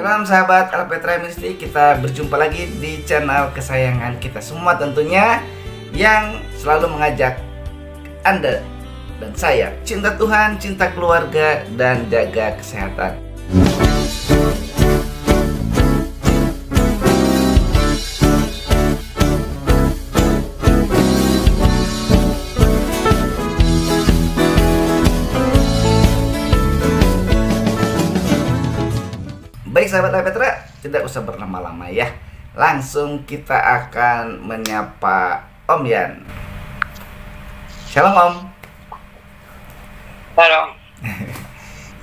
Salam sahabat Alpetra Ministry, kita berjumpa lagi di channel kesayangan kita semua tentunya, yang selalu mengajak Anda dan saya cinta Tuhan, cinta keluarga, dan jaga kesehatan. Baik sahabat Alpetra, tidak usah berlama-lama ya. Langsung kita akan menyapa Om Yan. Shalom Om. Halo.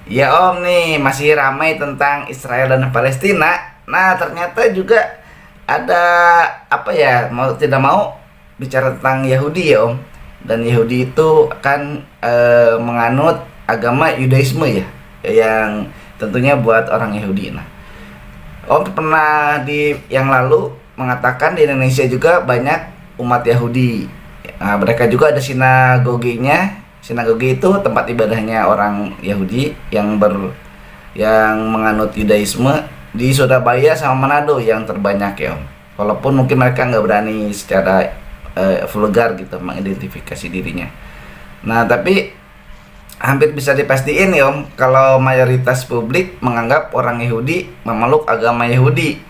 Ya Om, nih masih ramai tentang Israel dan Palestina. Nah ternyata juga ada apa ya, mau tidak mau bicara tentang Yahudi ya Om. Dan Yahudi itu kan menganut agama Yudaisme ya, yang tentunya buat orang Yahudi. Nah, Om pernah di yang lalu mengatakan di Indonesia juga banyak umat Yahudi. Nah, mereka juga ada sinagogenya. Sinagoge itu tempat ibadahnya orang Yahudi yang menganut Yudaisme di Surabaya sama Manado yang terbanyak ya Om. Walaupun mungkin mereka nggak berani secara vulgar gitu mengidentifikasi dirinya. Nah, tapi hampir bisa dipastiin ya Om, kalau mayoritas publik menganggap orang Yahudi memeluk agama Yahudi.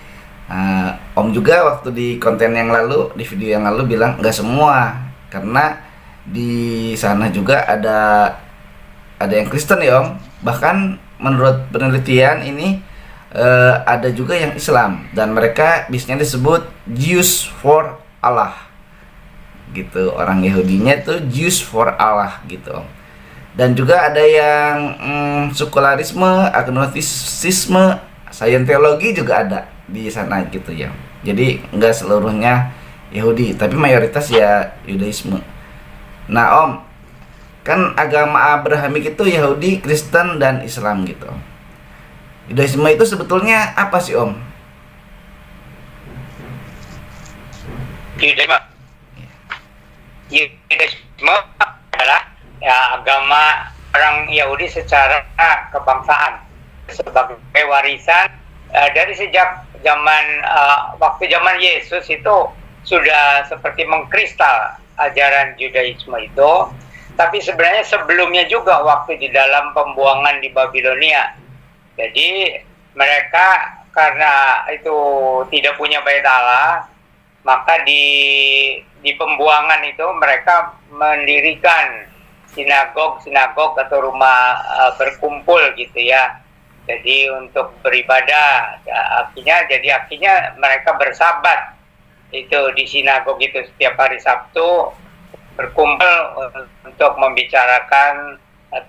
Nah, Om juga waktu di konten yang lalu, di video yang lalu bilang nggak semua, karena di sana juga ada yang Kristen ya Om. Bahkan menurut penelitian ini ada juga yang Islam, dan mereka biasanya disebut Jews for Allah gitu. Orang Yahudinya tuh Jews for Allah gitu Om. Dan juga ada yang sekularisme, agnostisisme, sainteologi juga ada di sana gitu ya. Jadi nggak seluruhnya Yahudi, tapi mayoritas ya Yudaisme. Nah Om, kan agama Abrahamik itu Yahudi, Kristen, dan Islam gitu. Yudaisme itu sebetulnya apa sih Om? Yudaisme adalah agama orang Yahudi secara kebangsaan sebagai warisan dari sejak waktu zaman Yesus itu sudah seperti mengkristal ajaran Yudaisme itu. Tapi sebenarnya sebelumnya juga waktu di dalam pembuangan di Babilonia. Jadi mereka karena itu tidak punya bait Allah, maka di pembuangan itu mereka mendirikan sinagog atau rumah berkumpul gitu ya. Jadi untuk beribadah, akhirnya mereka bersabat itu di sinagog itu setiap hari Sabtu, berkumpul untuk membicarakan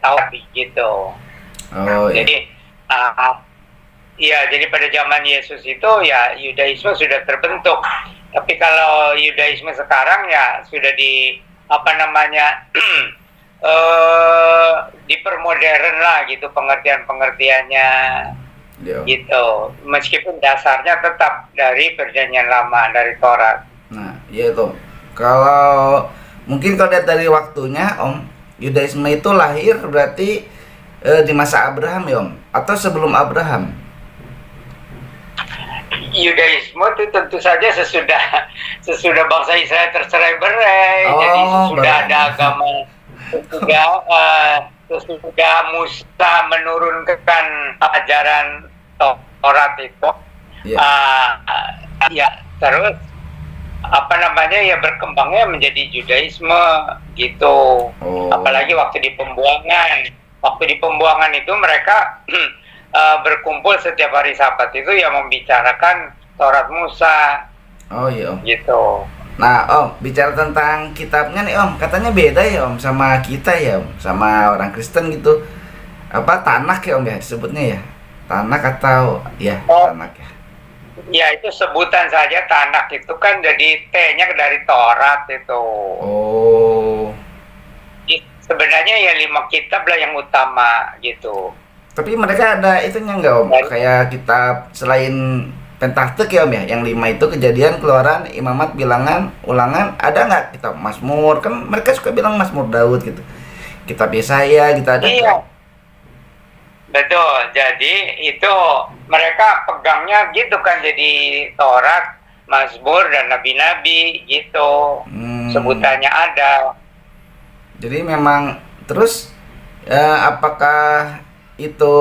Taurat gitu. Jadi jadi pada zaman Yesus itu ya Yudaisme sudah terbentuk. Tapi kalau Yudaisme sekarang ya sudah dipermodern lah gitu pengertiannya gitu, meskipun dasarnya tetap dari perjanjian lama, dari Taurat. Nah ya itu, kalau mungkin kalau lihat dari waktunya Om, Yudaisme itu lahir berarti di masa Abraham ya Om, atau sebelum Abraham? Yudaisme itu tentu saja sesudah bangsa Israel tercerai-berai, jadi sudah ada agama. Sesudah Musa menurunkan ajaran Taurat itu, terus berkembangnya menjadi Judaisme gitu. Apalagi waktu di pembuangan itu mereka berkumpul setiap hari Sabat itu ya membicarakan Taurat Musa. Oh iya Om. Gitu. Nah Om, bicara tentang kitabnya nih Om, katanya beda ya Om sama kita ya Om, sama orang Kristen gitu. Apa Tanakh ya Om ya disebutnya ya? Tanakh atau ya Tanakh ya? Ya itu sebutan saja. Tanakh itu kan jadi T-nya dari Taurat itu. Sebenarnya ya 5 kitab lah yang utama gitu. Tapi mereka ada itunya nggak Om? Kayak kitab selain Pentateuch ya Om ya, yang 5 itu Kejadian, Keluaran, Imamat, Bilangan, Ulangan, ada nggak kitab Mazmur? Kan mereka suka bilang Mazmur Daud gitu. Kitab Yesaya gitu, ada. Iya. Betul. Jadi itu mereka pegangnya gitu kan, jadi Taurat, Mazmur dan nabi-nabi gitu. Sebutannya ada. Jadi memang terus apakah itu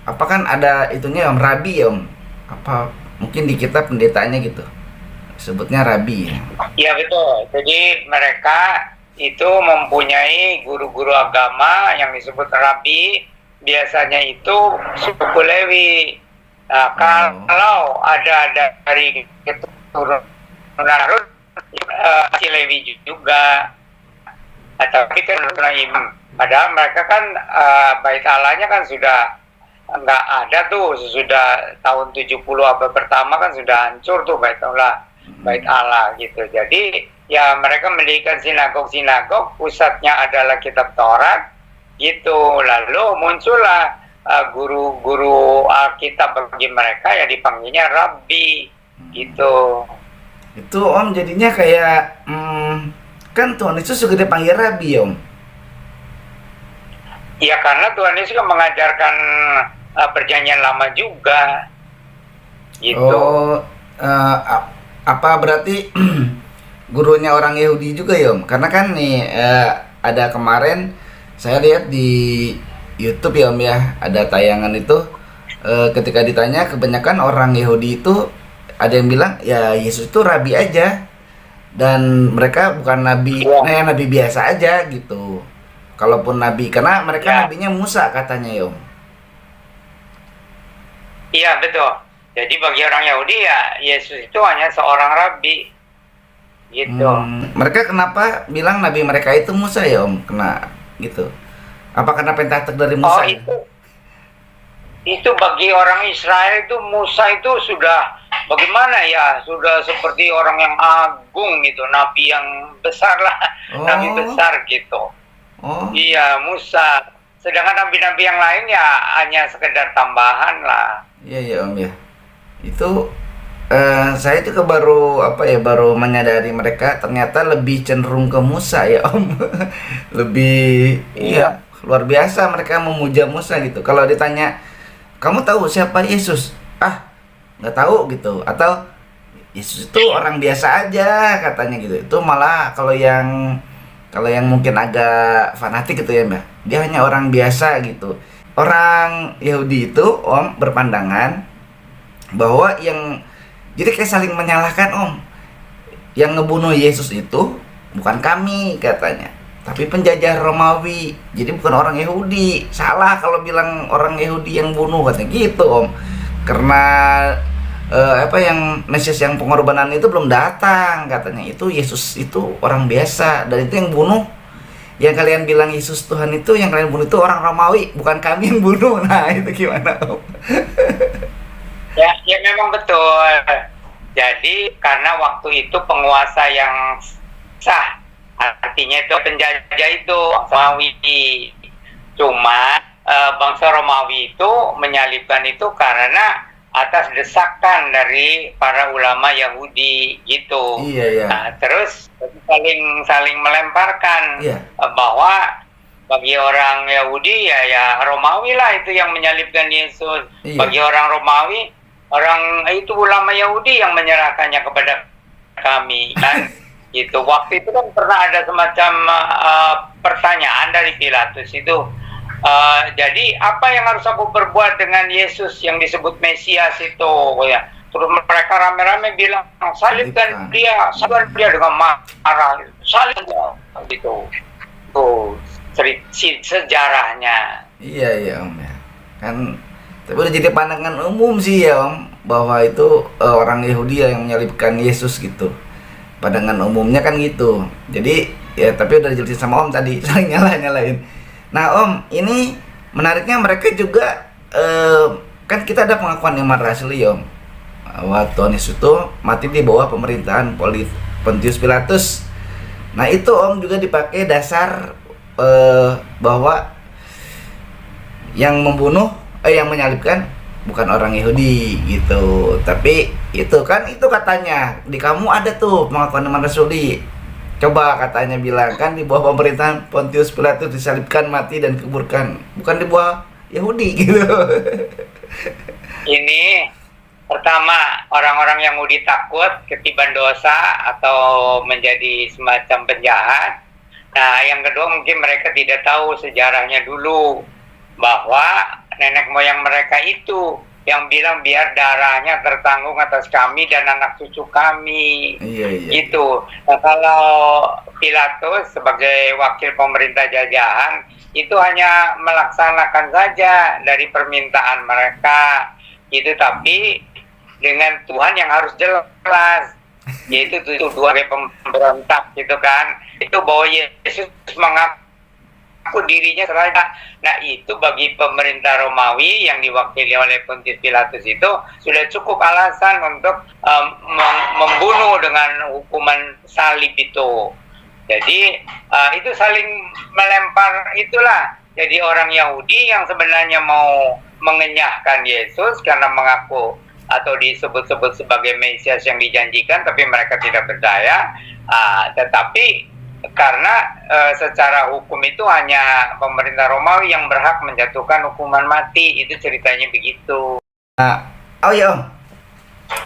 apa kan ada itunya Om Rabi ya Om? Apa mungkin di kita pendetaannya gitu. Sebutnya Rabi ya. Iya betul. Jadi mereka itu mempunyai guru-guru agama yang disebut Rabi. Biasanya itu suku Lewi. Nah, kalau ada dari keturunan Harun, si Lewi juga. Tapi kan Ibrahim. Padahal mereka kan bait Allahnya kan sudah nggak ada tuh, sesudah tahun 70 abad pertama kan sudah hancur tuh bait Allah gitu. Jadi ya mereka mendirikan sinagog, pusatnya adalah kitab Taurat gitu. Lalu muncullah guru-guru Alkitab bagi mereka yang dipanggilnya Rabbi gitu. Itu Om jadinya kayak kan Tuhan Yesus juga dipanggil Rabi ya Om. Ya karena Tuhan Yesus kan mengajarkan perjanjian lama juga gitu. Oh, apa berarti gurunya orang Yahudi juga ya Om? Karena kan nih ada kemarin saya lihat di YouTube ya Om ya, ada tayangan itu ketika ditanya kebanyakan orang Yahudi itu ada yang bilang ya Yesus itu rabi aja dan mereka bukan nabi, nabi biasa aja gitu. Kalaupun nabi, karena mereka nabinya Musa katanya ya Om. Iya betul. Jadi bagi orang Yahudi ya Yesus itu hanya seorang rabi gitu. Mereka kenapa bilang nabi mereka itu Musa ya Om? Kena gitu. Apa karena Pentatek dari Musa? Oh itu bagi orang Israel itu Musa itu sudah bagaimana ya? Sudah seperti orang yang agung gitu, nabi yang besar lah, nabi besar gitu. Iya Musa. Sedangkan nabi-nabi yang lain ya hanya sekedar tambahan lah. Iya Om ya. Itu saya juga baru menyadari mereka ternyata lebih cenderung ke Musa ya Om. Lebih iya luar biasa mereka memuja Musa gitu. Kalau ditanya kamu tahu siapa Yesus? Nggak tahu gitu. Atau Yesus itu orang biasa aja katanya gitu. Itu malah kalau yang mungkin agak fanatik gitu ya Mbak, dia hanya orang biasa gitu. Orang Yahudi itu Om berpandangan bahwa jadi kayak saling menyalahkan Om. Yang ngebunuh Yesus itu bukan kami katanya, tapi penjajah Romawi. Jadi bukan orang Yahudi. Salah kalau bilang orang Yahudi yang bunuh katanya gitu Om. Karena yang Mesias yang pengorbanan itu belum datang katanya. Itu Yesus itu orang biasa dan itu yang bunuh. Yang kalian bilang Yesus Tuhan itu yang kalian bunuh itu orang Romawi, bukan kami yang bunuh. Nah, itu gimana Om? Ya memang betul. Jadi karena waktu itu penguasa yang sah, artinya itu penjajah itu Romawi. Cuma bangsa Romawi itu menyalibkan itu karena atas desakan dari para ulama Yahudi gitu. Iya. Nah, terus saling melemparkan bahwa bagi orang Yahudi ya Romawi lah itu yang menyalibkan Yesus. Bagi orang Romawi, orang itu ulama Yahudi yang menyerahkannya kepada kami kan. Gitu. Waktu itu kan pernah ada semacam pertanyaan dari Pilatus itu. Jadi apa yang harus aku perbuat dengan Yesus yang disebut Mesias itu ya. Terus mereka rame-rame bilang salibkan dia dengan marah, salibkan gitu. Tuh sejarahnya. Iya Om ya. Kan tapi udah jadi pandangan umum sih ya Om bahwa itu orang Yahudi yang menyalibkan Yesus gitu. Pandangan umumnya kan gitu. Jadi ya tapi udah dijelasin sama Om tadi, saling nyalain. Nah Om, ini menariknya mereka juga kan kita ada pengakuan iman rasli Om. Waktu Tuhan Yesus itu mati di bawah pemerintahan Pontius Pilatus. Nah itu Om juga dipakai dasar bahwa yang menyalibkan bukan orang Yahudi gitu. Tapi itu katanya di kamu ada tuh pengakuan iman rasuli. Coba katanya bilang kan di bawah pemerintahan Pontius Pilatus disalibkan, mati dan dikuburkan. Bukan di bawah Yahudi gitu. Ini pertama, orang-orang Yahudi takut ketiban dosa atau menjadi semacam penjahat. Nah, yang kedua mungkin mereka tidak tahu sejarahnya dulu, bahwa nenek moyang mereka itu yang bilang biar darahnya tertanggung atas kami dan anak cucu kami. Iya, iya. Gitu. Nah, kalau Pilatus sebagai wakil pemerintah jajahan itu hanya melaksanakan saja dari permintaan mereka. Gitu, tapi dengan Tuhan yang harus jelas, yaitu itu dua pemberontak gitu kan. Itu bahwa Yesus mengaku dirinya saja. Nah, itu bagi pemerintah Romawi yang diwakili oleh Pontius Pilatus itu sudah cukup alasan untuk membunuh dengan hukuman salib itu. Jadi itu saling melempar itulah. Jadi orang Yahudi yang sebenarnya mau mengenyahkan Yesus karena mengaku atau disebut-sebut sebagai Mesias yang dijanjikan, tapi mereka tidak percaya. Tetapi karena secara hukum itu hanya pemerintah Romawi yang berhak menjatuhkan hukuman mati, itu ceritanya begitu. Oh ya Om,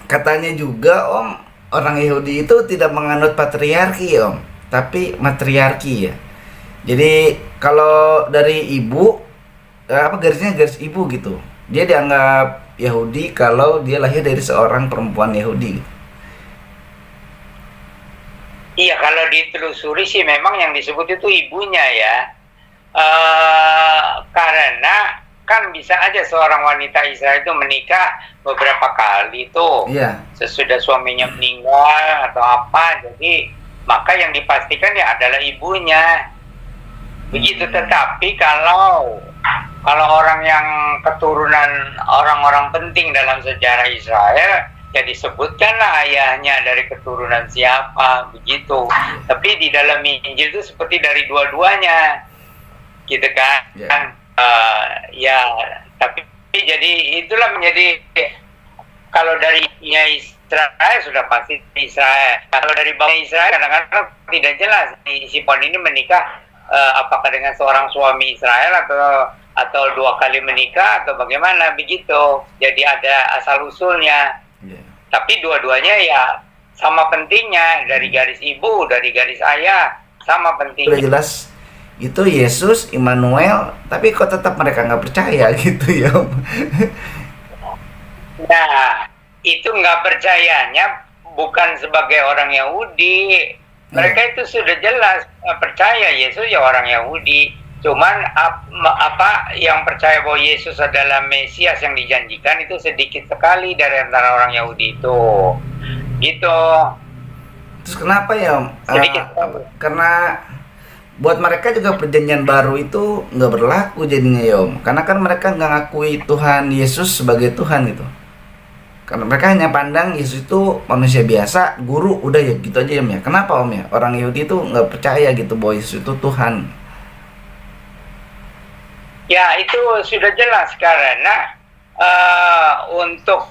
katanya juga Om, orang Yahudi itu tidak menganut patriarki Om, tapi matriarki ya. Jadi kalau dari ibu, apa garisnya garis ibu gitu, dia dianggap Yahudi kalau dia lahir dari seorang perempuan Yahudi. Iya, kalau ditelusuri sih memang yang disebut itu ibunya ya. Karena kan bisa aja seorang wanita Israel itu menikah beberapa kali tuh. Iya. Sesudah suaminya meninggal atau apa, jadi maka yang dipastikan ya adalah ibunya. Begitu. Tetapi kalau orang yang keturunan orang-orang penting dalam sejarah Israel, ya disebutkanlah ayahnya dari keturunan siapa, begitu. Tapi di dalam Injil itu seperti dari dua-duanya, gitu kan? Ya, tapi jadi itulah menjadi, kalau dari Israel sudah pasti Israel. Kalau dari bangsa Israel kadang-kadang tidak jelas si Pon ini menikah apakah dengan seorang suami Israel atau dua kali menikah atau bagaimana, begitu. Jadi ada asal usulnya. Tapi dua-duanya ya sama pentingnya, dari garis ibu, dari garis ayah, sama pentingnya. Udah jelas itu Yesus, Immanuel, tapi kok tetap mereka nggak percaya gitu ya Om. Nah, itu nggak percayanya bukan sebagai orang Yahudi. Mereka itu sudah jelas percaya Yesus ya orang Yahudi. Cuman apa yang percaya bahwa Yesus adalah Mesias yang dijanjikan itu sedikit sekali dari antara orang Yahudi itu. Gitu. Terus kenapa ya Om? Karena buat mereka juga perjanjian baru itu nggak berlaku jadinya ya Om. Karena kan mereka nggak ngakui Tuhan Yesus sebagai Tuhan gitu. Karena mereka hanya pandang Yesus itu manusia biasa, guru, udah ya gitu aja Om ya. Kenapa Om ya? Orang Yahudi itu nggak percaya gitu bahwa Yesus itu Tuhan. Ya, itu sudah jelas karena untuk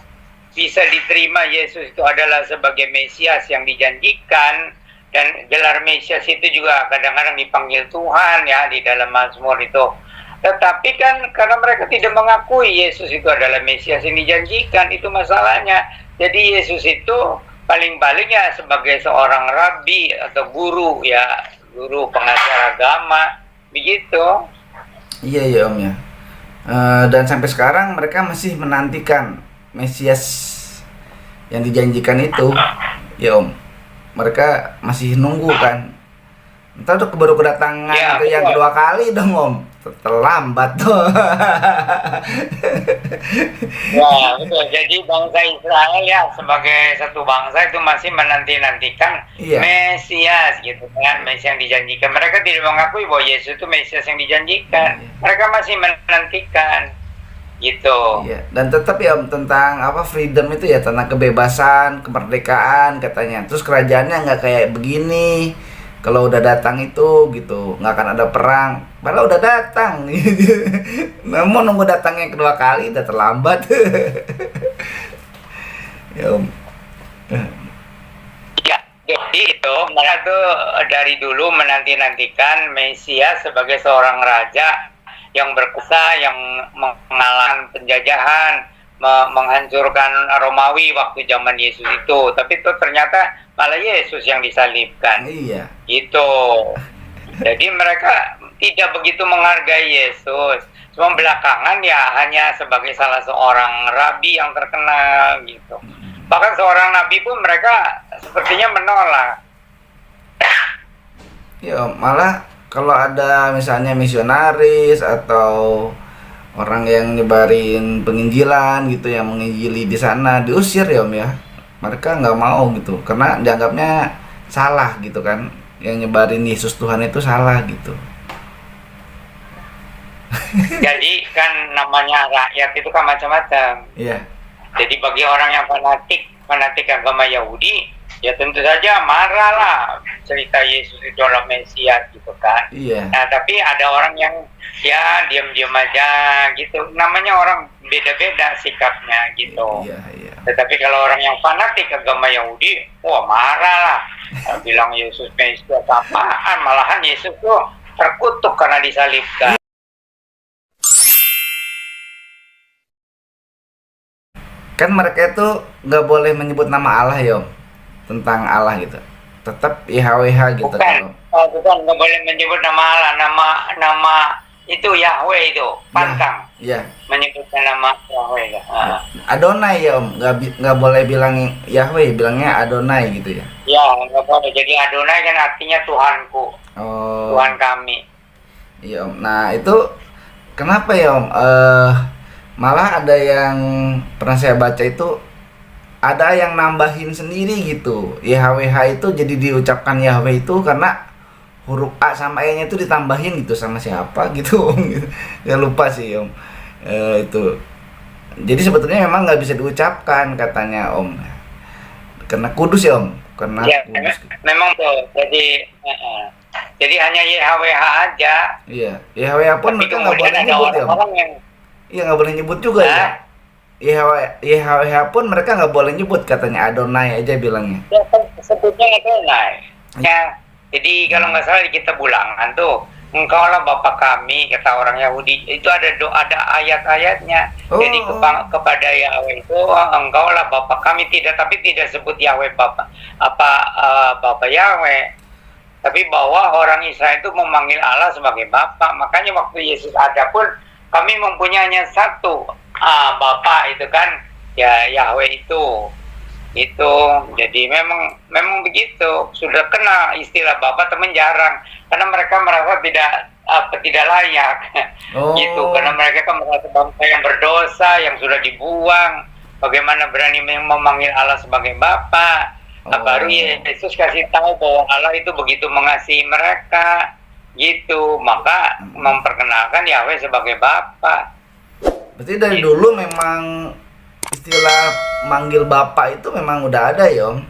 bisa diterima Yesus itu adalah sebagai Mesias yang dijanjikan, dan gelar Mesias itu juga kadang-kadang dipanggil Tuhan ya di dalam Mazmur itu. Tetapi kan karena mereka tidak mengakui Yesus itu adalah Mesias yang dijanjikan, itu masalahnya. Jadi Yesus itu paling-paling ya sebagai seorang rabi atau guru ya, guru pengajar agama, begitu. Iya ya Om ya. Dan sampai sekarang mereka masih menantikan Mesias yang dijanjikan itu ya Om. Mereka masih nunggu kan. Entar tuh baru kedatangan ya, itu yang kedua kali dong Om. Terlambat tuh. Ya, betul. Jadi bangsa Israel ya sebagai satu bangsa itu masih menanti-nantikan Mesias gitu kan, Mesias yang dijanjikan. Mereka tidak mengakui bahwa Yesus itu Mesias yang dijanjikan. Mereka masih menantikan gitu. Iya. Dan tetap ya Om, tentang apa freedom itu ya, tentang kebebasan, kemerdekaan katanya. Terus kerajaannya nggak kayak begini. Kalau udah datang itu gitu, nggak akan ada perang. Padahal udah datang. Namun nunggu datangnya kedua kali udah terlambat. Ya Om. Ya, jadi itu mereka tuh dari dulu menanti-nantikan Mesias sebagai seorang raja yang berkuasa, yang mengalahkan penjajahan, menghancurkan Romawi waktu zaman Yesus itu. Tapi itu ternyata malah Yesus yang disalibkan. Iya. Gitu. Jadi mereka tidak begitu menghargai Yesus. Cuma belakangan ya hanya sebagai salah seorang rabi yang terkenal gitu. Bahkan seorang nabi pun mereka sepertinya menolak. Ya, malah kalau ada misalnya misionaris atau orang yang nyebarin penginjilan gitu, yang menginjili di sana, diusir ya Om ya. Mereka nggak mau gitu karena dianggapnya salah gitu kan, yang nyebarin Yesus Tuhan itu salah gitu. Jadi kan namanya rakyat itu kan macam-macam. Iya. Jadi bagi orang yang fanatik agama Yahudi, ya tentu saja marah lah cerita Yesus itu adalah Mesias gitu kan. Iya. Nah tapi ada orang yang ya diam-diam aja gitu. Namanya orang beda-beda sikapnya gitu. Iya, iya. Tetapi kalau orang yang fanatik agama Yahudi, wah marah lah. Bilang Yesus Mesias apaan? Malahan Yesus tuh terkutuk karena disalibkan. Kan mereka itu nggak boleh menyebut nama Allah ya Om, tentang Allah gitu. Tetap YHWH gitu Bukan, kan, Om. bukan nggak boleh menyebut nama Allah, nama itu Yahweh itu, pantang Iya. menyebutkan nama Yahweh. Adonai ya Om, nggak boleh bilang Yahweh, bilangnya Adonai gitu ya. Ya nggak boleh. Jadi Adonai kan artinya Tuhanku, Oh. Tuhan kami. Iya Om. Nah itu kenapa ya Om? Malah ada yang pernah saya baca itu, ada yang nambahin sendiri gitu. YHWH itu jadi diucapkan Yahweh itu karena huruf A sama E-nya itu ditambahin gitu sama siapa gitu Om. Ya lupa sih Om. Itu. Jadi sebetulnya memang nggak bisa diucapkan katanya Om. Karena kudus ya Om. Karena Ya, kudus. memang tuh. Jadi hanya YHWH aja. Iya. YHWH pun Tapi mereka nggak kemudian boleh ada nyebut ya Om. orang-orang yang Iya nggak boleh nyebut juga ya. YHWH pun mereka nggak boleh nyebut, katanya Adonai aja bilangnya. ya, sebutnya Adonai. Ya, jadi kalau nggak salah di kitab Ulangan tuh, engkaulah Bapa kami, kata orang Yahudi. Itu ada ada ayat-ayatnya. Oh. Jadi kepada Yahweh itu, engkaulah Bapa kami, tapi tidak sebut Yahweh Bapa Bapa Yahweh. Tapi bahwa orang Israel itu memanggil Allah sebagai Bapa. Makanya waktu Yesus ada pun kami mempunyai satu Bapa itu kan, ya Yahweh itu. Jadi memang begitu. Sudah kena istilah Bapa, teman jarang karena mereka merasa tidak layak. Oh. Gitu, karena mereka kan merasa bangsa yang berdosa, yang sudah dibuang. Bagaimana berani memanggil Allah sebagai Bapa? Oh. Baru Yesus kasih tahu bahwa Allah itu begitu mengasihi mereka. Gitu, maka memperkenalkan Yahweh sebagai Bapa. Berarti dari dulu memang istilah manggil Bapak itu memang udah ada ya Om?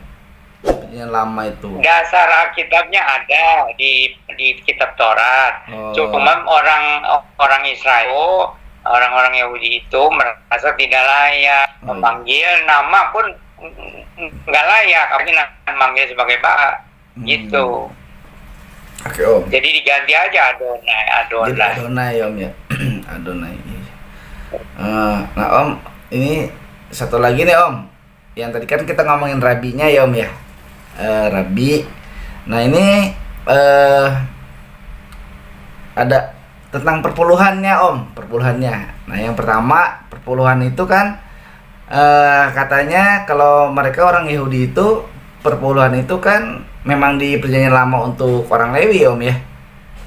Yang lama itu. Dasar Alkitabnya ada di kitab Taurat. Oh. Cuma orang Israel, orang-orang Yahudi itu merasa tidak layak memanggil nama pun nggak layak, artinya manggil sebagai Bapak. Gitu. Oke Om. Jadi diganti aja Adonai. Jadi Adonai ya Om ya. Adonai. Nah Om, ini satu lagi nih Om. Yang tadi kan kita ngomongin rabinya ya Om ya. Rabi. Nah ini ada tentang perpuluhannya Om, perpuluhannya. Nah yang pertama, perpuluhan itu kan katanya kalau mereka orang Yahudi itu, perpuluhan itu kan memang di perjanjian lama untuk orang Lewi Om ya,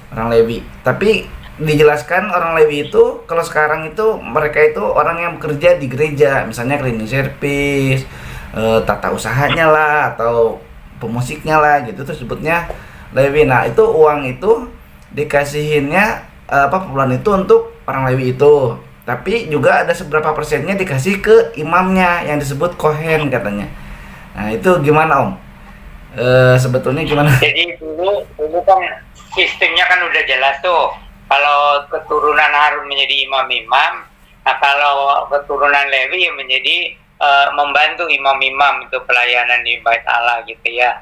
orang Lewi. Tapi dijelaskan orang Lewi itu kalau sekarang itu mereka itu orang yang bekerja di gereja, misalnya cleaning service, tata usahanya lah atau pemusiknya lah gitu, tuh sebutnya Lewi. Nah itu uang itu dikasihinnya perpuluhan itu untuk orang Lewi itu, tapi juga ada seberapa persennya dikasih ke imamnya yang disebut Kohen katanya. Nah itu gimana Om? Sebetulnya gimana? Jadi dulu kan sistemnya kan udah jelas tuh. Kalau keturunan Harun menjadi imam-imam, nah kalau keturunan Lewi menjadi membantu imam-imam itu pelayanan di Bait Allah gitu ya.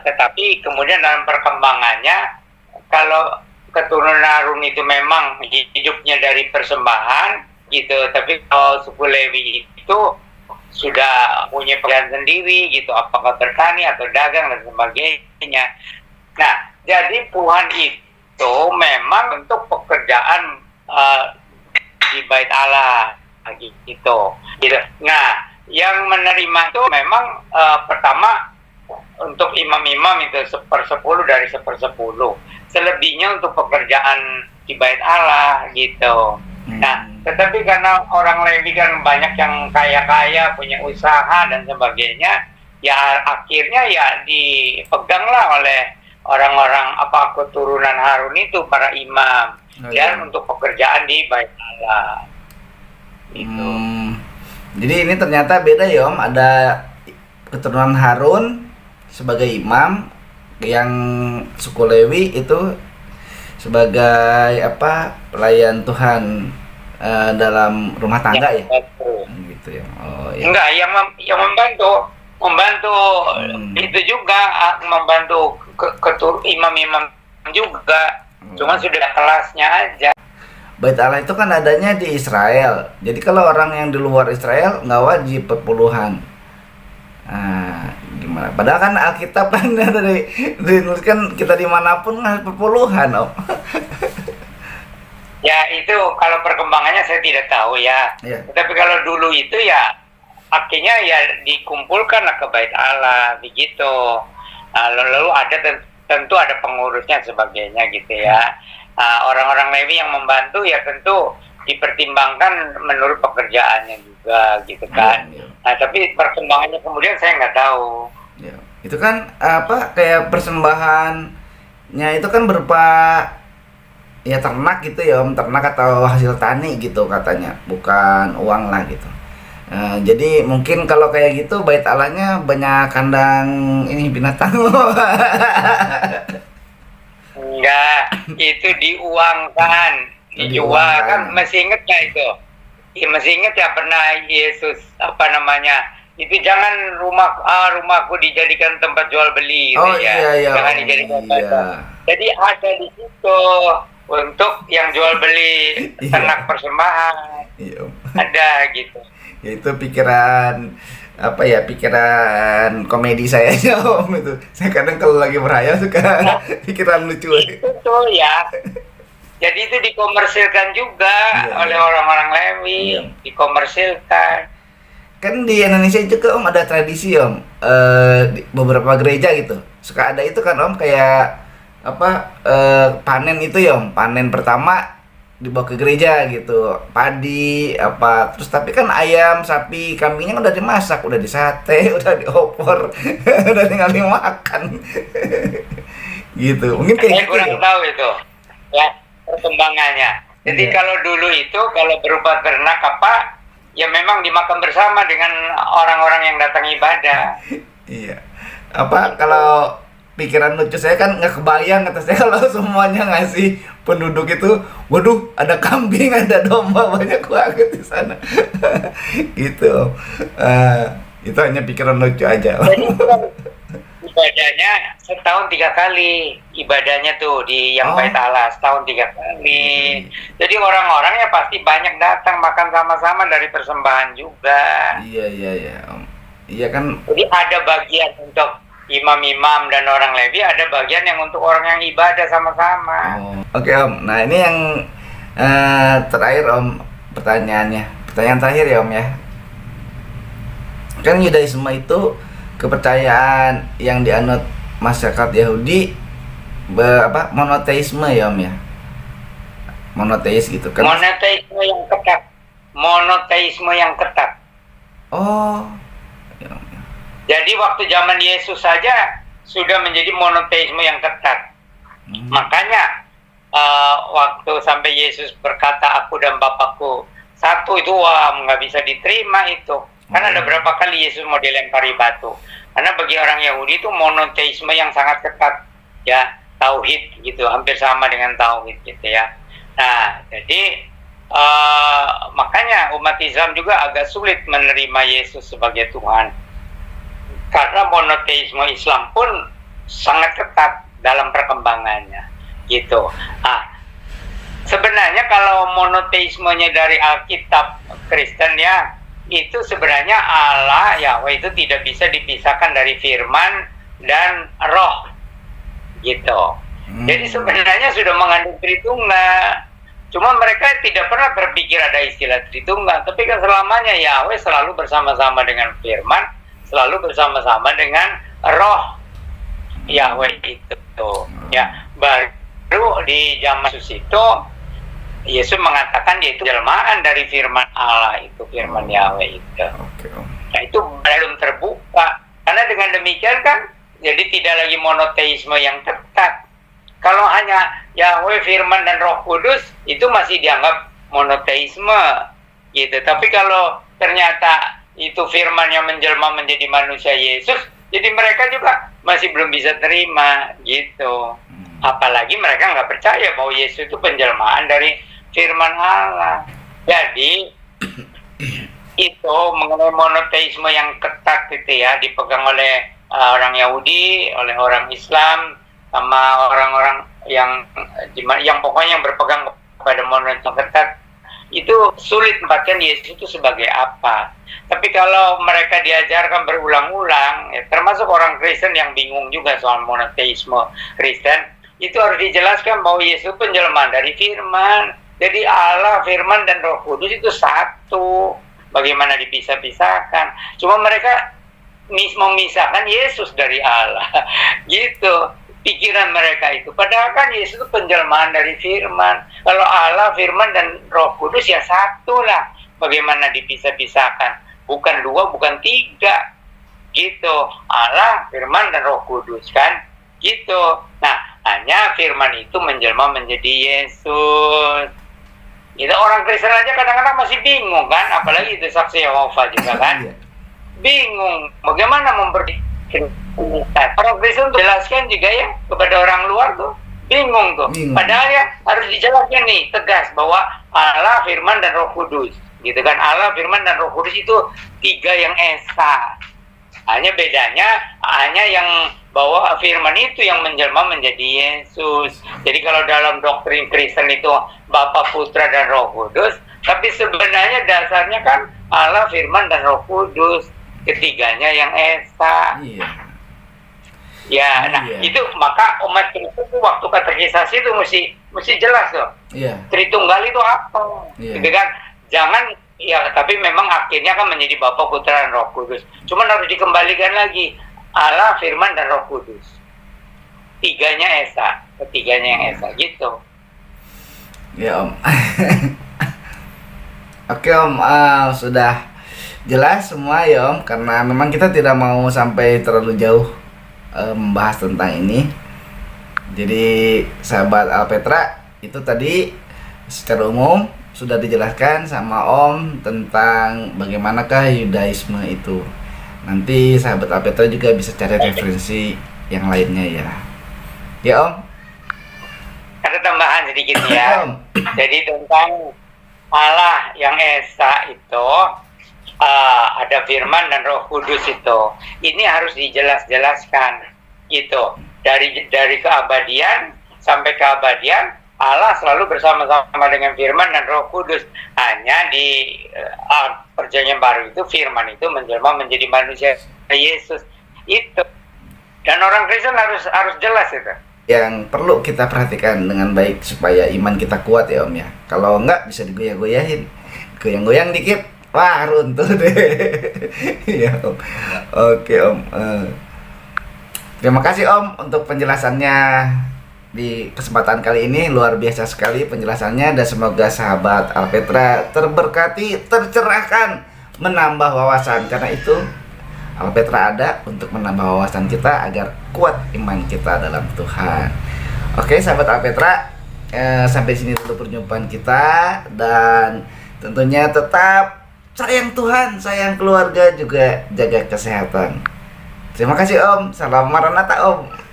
Tetapi kemudian dalam perkembangannya, kalau keturunan Harun itu memang hidupnya dari persembahan gitu, tapi kalau suku Lewi itu sudah punya pekerjaan sendiri gitu, apakah bertani atau dagang dan sebagainya. Nah, jadi Tuhan itu memang untuk pekerjaan di Bait Allah gitu. Nah, yang menerima itu memang pertama untuk imam-imam itu 1/10 dari 1/10. Selebihnya untuk pekerjaan di Bait Allah gitu. Nah, tetapi karena orang Lewi kan banyak yang kaya-kaya, punya usaha dan sebagainya, ya akhirnya ya dipeganglah oleh orang-orang keturunan Harun itu, para imam, dan untuk pekerjaan di Bait Allah. Gitu. Jadi ini ternyata beda ya Om, ada keturunan Harun sebagai imam, yang suku Lewi itu sebagai pelayan Tuhan dalam rumah tangga ya, gitu ya. Oh, ya. Enggak, yang membantu itu juga membantu imam-imam juga, cuma sudah kelasnya aja. Bait Allah itu kan adanya di Israel, jadi kalau orang yang di luar Israel nggak wajib perpuluhan. Gimana? Padahal kan Alkitab kan dari dinuliskan kita dimanapun nggak perpuluhan, Om. Ya itu kalau perkembangannya saya tidak tahu ya. Tapi kalau dulu itu ya akhirnya ya dikumpulkan ke Bait Allah begitu. Lalu ada tentu ada pengurusnya sebagainya gitu ya. Orang-orang Lewi yang membantu ya tentu dipertimbangkan menurut pekerjaannya juga gitu kan. Nah tapi perkembangannya kemudian saya nggak tahu. Ya. Itu kan kayak persembahannya itu kan berupa ya ternak gitu ya Om, ternak atau hasil tani gitu katanya, bukan uang lah gitu. Jadi mungkin kalau kayak gitu Bait Allahnya banyak kandang ini binatang. Enggak, itu diuangkan, dijual kan, masih inget nggak itu? Ya, masih inget ya pernah Yesus itu jangan rumahku dijadikan tempat jual beli gitu iya, jangan dijadikan tempat. Jadi ada di situ untuk yang jual beli ternak persembahan. Ada gitu. Ya itu pikiran komedi saya aja Om itu. Saya kadang kalau lagi berhayal suka pikiran lucu. Itu tuh ya. Jadi itu dikomersilkan juga oleh orang-orang Lewi, dikomersilkan. Kan di Indonesia juga Om ada tradisi Om, di beberapa gereja gitu suka ada itu kan Om, kayak panen itu ya Om, panen pertama dibawa ke gereja gitu, padi terus tapi kan ayam, sapi, kambingnya udah dimasak, udah disate, udah diopor, udah tinggal dimakan. Gitu mungkin kayak saya kurang tahu itu ya perkembangannya. Jadi kalau dulu itu kalau berupa ternak ya memang dimakan bersama dengan orang-orang yang datang ibadah. Iya. Kalau pikiran lucu saya kan nggak kebayang kata saya kalau semuanya ngasih penduduk itu, waduh ada kambing, ada domba, banyak banget di sana. Gitu. Itu hanya pikiran lucu aja. Jadi ibadahnya setahun 3 kali, ibadahnya tuh di yang Bait Allah setahun 3 kali. Jadi orang-orangnya pasti banyak datang makan sama-sama dari persembahan juga. Iya Om. Iya kan. Jadi ada bagian untuk imam-imam dan orang Lewi, ada bagian yang untuk orang yang ibadah sama-sama. Oke Om. Nah ini yang terakhir Om, pertanyaan terakhir ya Om ya. Kan Yudaisme itu kepercayaan yang dianut masyarakat Yahudi monoteisme ya Om ya, monoteis gitu kan. Monoteisme yang ketat. Jadi waktu zaman Yesus saja sudah menjadi monoteisme yang ketat. Makanya waktu sampai Yesus berkata aku dan Bapakku satu, itu nggak bisa diterima itu. Kan ada berapa kali Yesus mau dilempari batu. Karena bagi orang Yahudi itu monoteisme yang sangat ketat ya, tauhid gitu, hampir sama dengan tauhid gitu ya. Nah, jadi makanya umat Islam juga agak sulit menerima Yesus sebagai Tuhan. Karena monoteisme Islam pun sangat ketat dalam perkembangannya. gitu. Ah, sebenarnya kalau monoteismenya dari Alkitab Kristen ya, itu sebenarnya Allah Yahweh itu tidak bisa dipisahkan dari firman dan roh gitu. Jadi sebenarnya sudah mengandung Tritunggal. Cuma mereka tidak pernah berpikir ada istilah Tritunggal. Tapi kan selamanya Yahweh selalu bersama-sama dengan firman, selalu bersama-sama dengan roh Yahweh itu. Ya, baru di zaman Yesus itu Yesus mengatakan dia itu jelmaan dari firman Allah itu, firman Yahweh itu. Nah itu belum terbuka. Karena dengan demikian kan jadi tidak lagi monoteisme yang ketat. Kalau hanya Yahweh, firman, dan Roh Kudus, itu masih dianggap monoteisme, gitu. Tapi kalau ternyata itu firman yang menjelma menjadi manusia Yesus, jadi mereka juga masih belum bisa terima, gitu. Apalagi mereka nggak percaya bahwa Yesus itu penjelmaan dari firman Allah. Jadi, itu mengenai monoteisme yang ketat itu ya, dipegang oleh orang Yahudi, oleh orang Islam, sama orang-orang yang pokoknya yang berpegang kepada monoteisme ketat, itu sulit menempatkan Yesus itu sebagai apa. Tapi kalau mereka diajarkan berulang-ulang, ya, termasuk orang Kristen yang bingung juga soal monoteisme Kristen, itu harus dijelaskan bahwa Yesus penjelmaan dari firman. Jadi Allah, firman, dan Roh Kudus itu satu. Bagaimana dipisah-pisahkan? Cuma mereka memisahkan Yesus dari Allah, gitu. Pikiran mereka itu. Padahal kan Yesus itu penjelmaan dari firman. Kalau Allah, firman, dan Roh Kudus ya satu lah. Bagaimana dipisah-pisahkan? Bukan dua, bukan tiga. Gitu. Allah, firman, dan Roh Kudus kan? Gitu. Nah, hanya firman itu menjelma menjadi Yesus. Itu orang Kristen aja kadang-kadang masih bingung kan? Apalagi itu saksi Yehova juga kan? Bingung. Bagaimana memberi orang Kristen jelaskan juga ya kepada orang luar tuh bingung tuh. Padahal ya harus dijelaskan nih tegas bahwa Allah, firman, dan Roh Kudus, gitu kan? Allah, firman, dan Roh Kudus itu tiga yang esa. Hanya bedanya hanya yang bahwa firman itu yang menjelma menjadi Yesus. Jadi kalau dalam doktrin Kristen itu Bapa, Putra, dan Roh Kudus, tapi sebenarnya dasarnya kan Allah, firman, dan Roh Kudus, ketiganya yang esa. Ya, nah itu maka umat Kristen itu waktu katekisasi itu mesti jelas tuh. Tritunggal itu apa? Gitu kan? Jangan ya, tapi memang akhirnya kan menjadi Bapa, Putra, dan Roh Kudus. Cuman harus dikembalikan lagi Allah, firman, dan Roh Kudus. Tiganya esa, ketiganya yang esa gitu. Ya Om. Oke Om, sudah jelas semua ya Om, karena memang kita tidak mau sampai terlalu jauh membahas tentang ini. Jadi sahabat Alpetra, itu tadi secara umum sudah dijelaskan sama Om tentang bagaimanakah Yudaisme itu. Nanti sahabat Alpetra juga bisa cari referensi yang lainnya ya. Ya Om. Ada tambahan sedikit ya. Jadi tentang Allah yang esa itu ada firman dan Roh Kudus itu. Ini harus dijelaskan gitu. Dari keabadian sampai keabadian Allah selalu bersama-sama dengan firman dan Roh Kudus. Hanya di perjanjian baru itu firman itu menjelma menjadi manusia Yesus itu. Dan orang Kristen harus jelas itu. Yang perlu kita perhatikan dengan baik supaya iman kita kuat ya Om ya. Kalau enggak bisa digoyah-goyahin. Goyang-goyang dikit, wah runtuh deh. Ya Om. Oke Om. Terima kasih Om untuk penjelasannya di kesempatan kali ini. Luar biasa sekali penjelasannya, dan semoga sahabat Alpetra terberkati, tercerahkan, menambah wawasan. Karena itu Alpetra ada untuk menambah wawasan kita agar kuat iman kita dalam Tuhan. Oke sahabat Alpetra, sampai sini dulu perjumpaan kita, dan tentunya tetap sayang Tuhan, sayang keluarga, juga jaga kesehatan. Terima kasih Om. Salam Maranatha Om.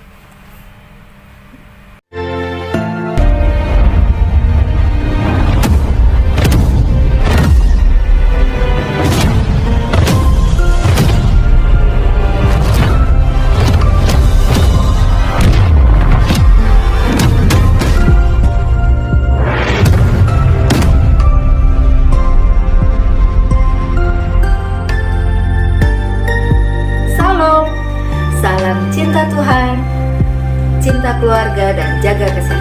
olahraga dan jaga kesehatan.